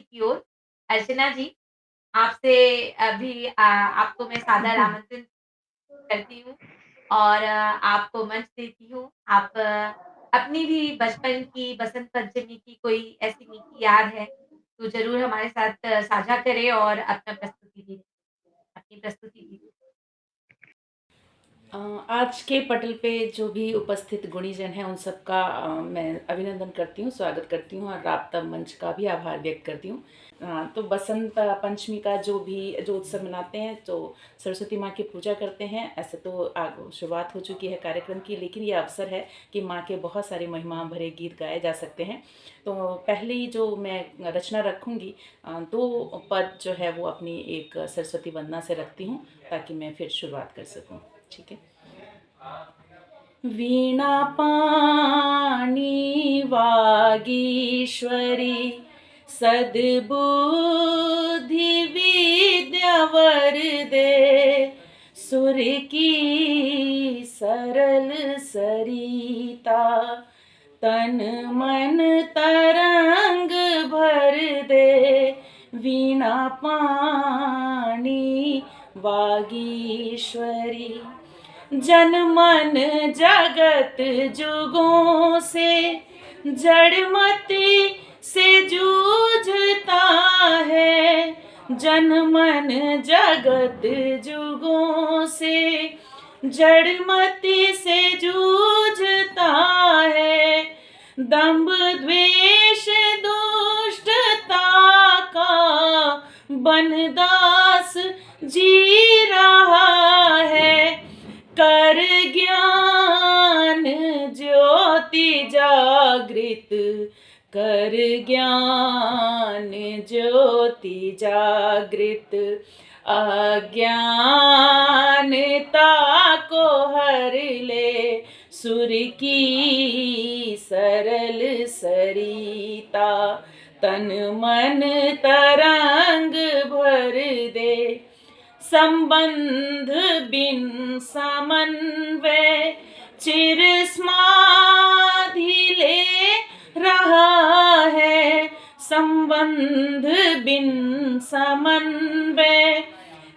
की ओर। अर्चना जी, आपसे अभी आपको मैं सादर आमंत्रित करती हूँ और आपको मंच देती हूँ। आप अपनी भी बचपन की बसंत पंचमी की कोई ऐसी मीठी याद है, तो ज़रूर हमारे साथ साझा करें और अपनी प्रस्तुति दीजिए। आज के पटल पे जो भी उपस्थित गुणीजन हैं उन सबका मैं अभिनंदन करती हूँ, स्वागत करती हूँ और राबता मंच का भी आभार व्यक्त करती हूँ। तो बसंत पंचमी का जो उत्सव मनाते हैं तो सरस्वती माँ की पूजा करते हैं। ऐसे तो शुरुआत हो चुकी है कार्यक्रम की, लेकिन ये अवसर है कि माँ के बहुत सारे महिमा भरे गीत गाए जा सकते हैं। तो पहली जो मैं रचना रखूँगी, 2 पद जो है वो अपनी एक सरस्वती वंदना से रखती हूँ ताकि मैं फिर शुरुआत कर सकूँ। ठीक है। वीणा पाणी वागीश्वरी सद्बुद्धि विद्या वरदे, सुर की सरल सरिता तन मन तरंग भर दे। वीणा पाणी वागीश्वरी जन मन जगत जुगों से जड़मति से जूझता है। जन मन जगत जुगों से जड़मति से जूझता है। दंभ द्वेष दुष्टता का बनदास जी रहा है। कर ज्ञान ज्योति जागृत, कर ज्ञान ज्योति जागृत, अज्ञानता को हर ले। सुर की सरल सरिता तन मन तरंग भर दे। संबंध बिन समन्वय चिर समाधि ले रहा है। संबंध बिन समन्वय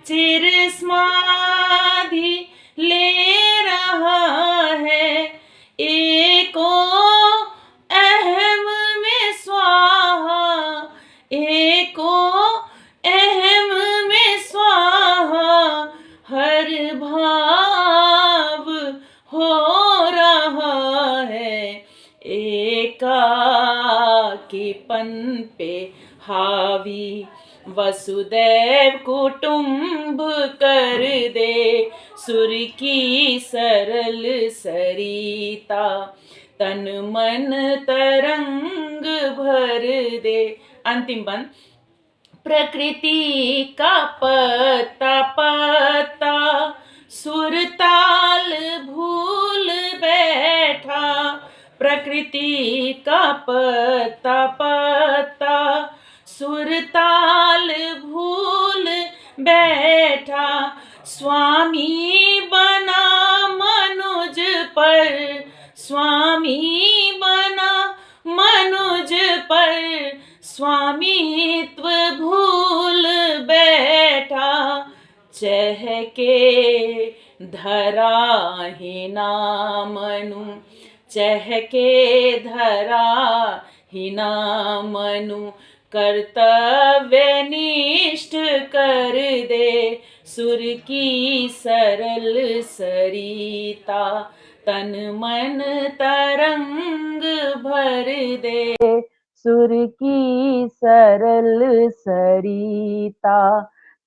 चिर समाधि ले रहा है। एको अहम में स्वाहा, एको अहम में स्वाहा, हर भाव हो रहा है। एकाकीपन पे हावी वसुदैव कुटुंब कर दे। सुर की सरल सरिता तन मन तरंग भर दे। अंतिम बंद। प्रकृति का पत्ता पत्ता सुरताल भूल बैठा। प्रकृति का पत्ता पत्ता सुरताल भूल बैठा। स्वामी बना मनुज पर, स्वामी बना मनुज पर, स्वामित्व भूल बैठा। चहके धरा ही नामनु, चहके धरा ही नामनु, कर्तव्यनिष्ठ कर दे। सुर की सरल सरिता तन मन तरंग भर दे। सुर की सरल सरिता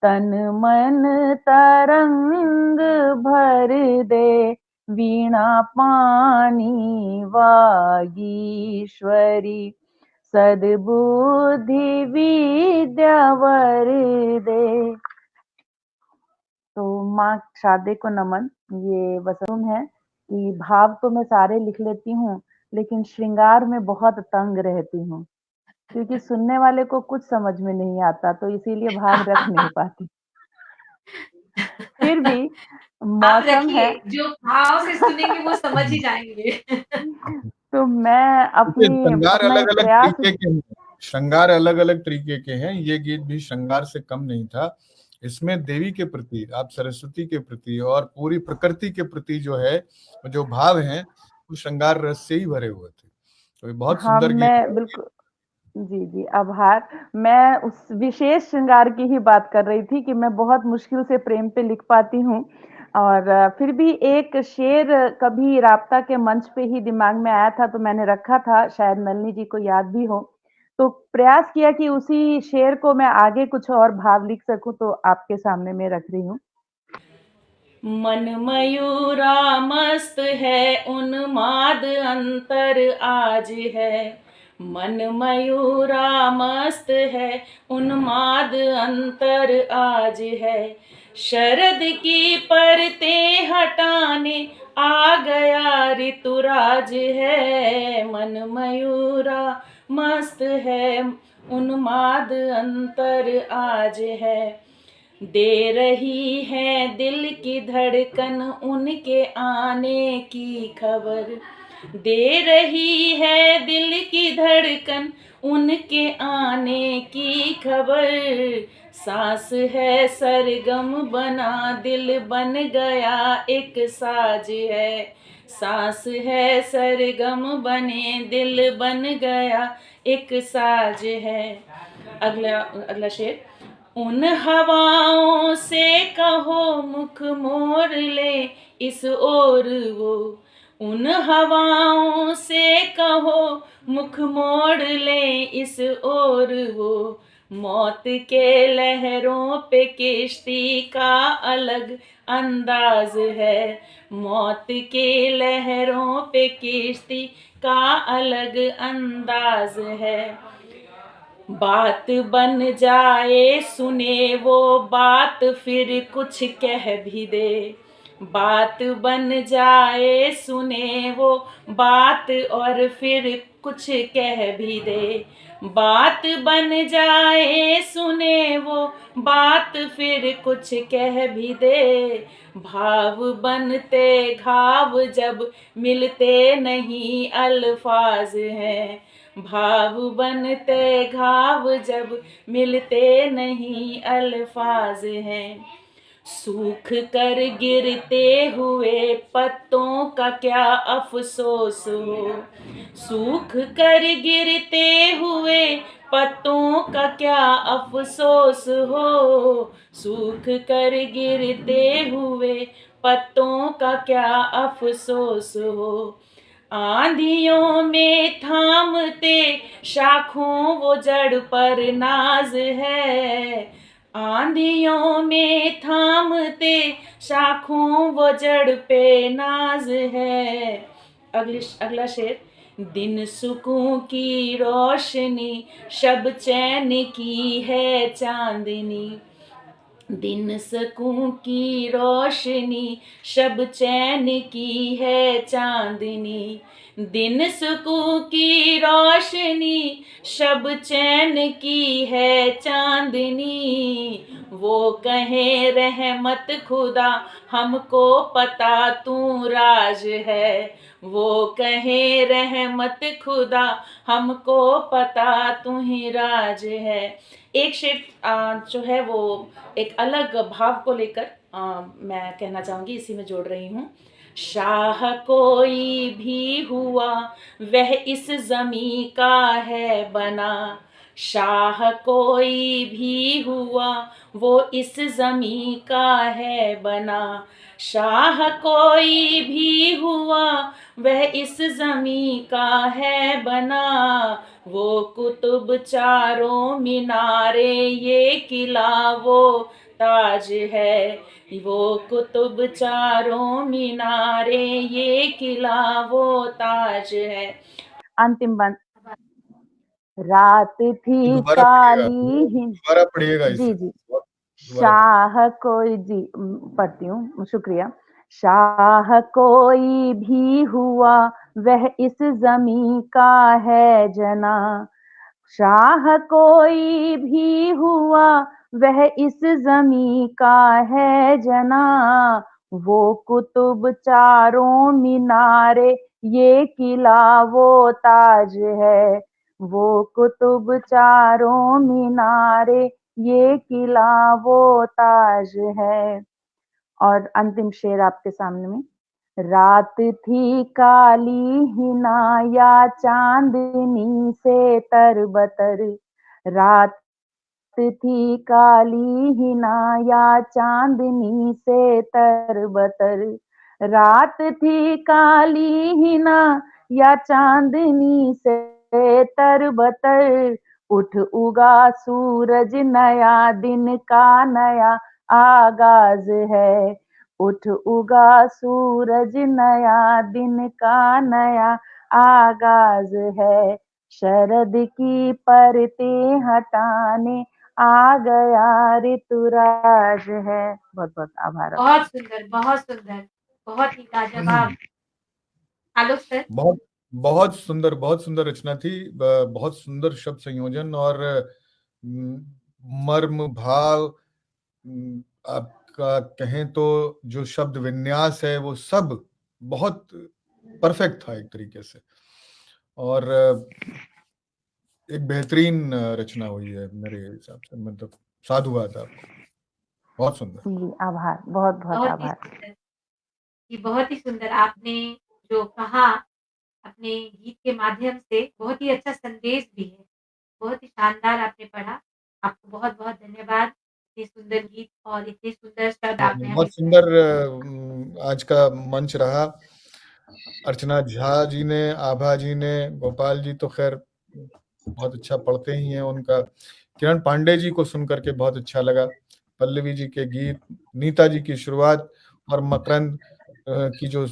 तन मन तरंग भर दे। वीणा पानी वागीश्वरी सद्बुद्धि विद्या वर दे। तो माँ शारदे को नमन। ये वसुम है कि भाव तो मैं सारे लिख लेती हूँ, लेकिन श्रृंगार में बहुत तंग रहती हूँ, क्योंकि सुनने वाले को कुछ समझ में नहीं आता, तो इसीलिए भाव रख नहीं पाती। फिर भी आप मौसम है। रखिए, जो भाव से सुनेंगे वो समझ ही जाएँगे। तो मैं देखिए, अपना श्रृंगार एक अलग-अलग प्रयास। तरीके के हैं। श्रृंगार अलग अलग तरीके के हैं, ये गीत भी श्रृंगार से कम नहीं था। इसमें देवी के प्रति, आप सरस्वती के प्रति और पूरी प्रकृति के प्रति जो है, जो भाव हैं, वो श्रृंगार रस से ही भरे हुए थे। तो ये बहुत हाँ, सुंदर गीत। मैं बिल्कुल जी, जी, आभार। मैं उस विशेष श्रृंगार की ही बात कर रही थी कि मैं बहुत मुश्किल से प्रेम पे लिख पाती हूँ और फिर भी एक शेर कभी राब्ता के मंच पे ही दिमाग में आया था, तो मैंने रखा था, शायद नलिनी जी को याद भी हो। तो प्रयास किया कि उसी शेर को मैं आगे कुछ और भाव लिख सकूँ, तो आपके सामने मैं रख रही हूँ। मन मयूरा मस्त है उन्माद अंतर आज है, मन मयूरा मस्त है उन्माद अंतर आज है, शरद की परतें हटाने आ गया ऋतुराज है, मन मयूरा मस्त है उन्माद अंतर आज है, दे रही है दिल की धड़कन उनके आने की खबर, दे रही है दिल की धड़कन उनके आने की खबर, सांस है सरगम बना दिल बन गया एक साज है, सांस है सरगम बने दिल बन गया एक साज है। अगला शेर, उन हवाओं से कहो मुख मोड़ ले इस ओर वो, उन हवाओं से कहो मुख मोड़ ले इस ओर वो, मौत के लहरों पे किश्ती का अलग अंदाज है, मौत के लहरों पे किश्ती का अलग अंदाज है, बात बन जाए सुने वो बात फिर कुछ कह भी दे, बात बन जाए सुने वो बात और फिर कुछ कह भी दे, बात बन जाए सुने वो बात फिर कुछ कह भी दे, भाव बनते घाव जब मिलते नहीं अल्फाज हैं, भाव बनते घाव जब मिलते नहीं अल्फाज हैं, सूख कर गिरते हुए पत्तों का क्या अफसोस हो, सूख कर गिरते हुए पत्तों का क्या अफसोस हो, सूख कर गिरते हुए पत्तों का क्या अफसोस हो, आंधियों में थामते शाखों वो जड़ पर नाज है, आंधियों में थामते शाखों वो जड़ पे नाज है। अगला शेर, दिन सुकून की रोशनी शब चैन की है चांदनी, दिन सुकून की रोशनी शब चैन की है चांदनी, दिन सुकून की रोशनी शब चैन की है चांदनी, वो कहे रहमत खुदा हमको पता तू राज है, वो कहे रहमत खुदा हमको पता तू ही राज है। एक शेर जो है वो एक अलग भाव को लेकर मैं कहना चाहूँगी, इसी में जोड़ रही हूँ, शाह कोई भी हुआ वह इस ज़मीं का है बना, शाह कोई भी हुआ वो इस ज़मीं का है बना, शाह कोई भी हुआ वह इस ज़मीं का है बना, वो कुतुब चारों मीनारे ये किला वो ताज है, वो कुतुब चारों मीनारे ये किला वो ताज है। अंतिम बंद, रात थी दोबारा काली हिंद, दोबारा पढ़िएगा जी इसे। जी, दोबारा शाह कोई, जी पढ़ती हूँ, शुक्रिया। शाह कोई भी हुआ वह इस जमीं का है जना, शाह कोई भी हुआ वह इस जमीं का है जना, वो कुतुब चारों मीनारे ये किला वो ताज है, वो कुतुब चारों मीनारे, ये किला वो ताज है। और अंतिम शेर आपके सामने में। रात थी काली हिनाया चांदनी से तरबतर, रात थी काली हिनाया चांदनी से तरबतर, रात थी काली हिना या चांदनी से तरबतर, उठ उगा सूरज नया दिन का नया आगाज है, उठ उगा सूरज नया दिन का नया आगाज है, शरद की परतें हटाने आ गया ऋतुराज है। बहुत बहुत आभार आपका। बहुत सुंदर, बहुत सुंदर, बहुत ही लाजवाब। आलोक सर। बहुत सुंदर रचना थी। बहुत सुंदर शब्द संयोजन और मर्म भाव, आपका कहें तो जो शब्द विन्यास है वो सब बहुत परफेक्ट था एक तरीके से, और एक बेहतरीन रचना हुई है मेरे हिसाब से। मतलब साधुवाद आपको, बहुत सुंदर। जी आभार, बहुत बहुत बहुत ही आभार। सुंदर, ये बहुत ही सुंदर आपने जो कहा अपने गीत के माध्यम से, बहुत ही अच्छा संदेश भी है। बहुत ही शानदार आपने पढ़ा। आपको बहुत-बहुत धन्यवाद। इतने सुंदर गीत और इतने सुंदर शब्द आपने हमें बहुत सुंदर आज का मंच रहा। अर्चना झा जी ने, आभा जी ने, गोपाल जी तो खैर बहुत अच्छा पढ़ते ही हैं, उनका किरण पांडे जी को सुनकर के बहुत अच्छा लगा, पल्लवी जी के गीत, नीता जी की शुरुआत और मकरंद की जो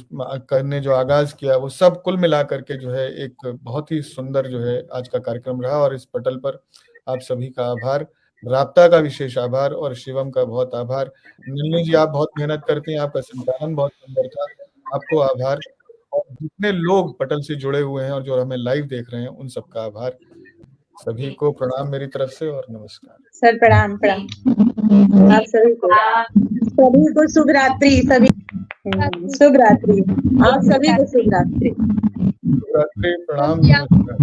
करने जो आगाज किया, वो सब कुल मिला करके जो है एक बहुत ही सुंदर जो है आज का कार्यक्रम रहा। और इस पटल पर आप सभी का आभार, राब्ता का विशेष आभार और शिवम का बहुत आभार। नलिनी जी आप बहुत मेहनत करती हैं, आपका संचालन बहुत सुंदर था, आपको आभार। और जितने लोग पटल से जुड़े हुए हैं और जो हमें लाइव देख रहे हैं उन सबका आभार। सभी को प्रणाम मेरी तरफ से और नमस्कार। सर प्रणाम प्रणाम आप सभी को शुभ रात्रि। सभी शुभ रात्रि, आप सभी को शुभ रात्रि। शुभ रात्रि, प्रणाम, नमस्कार।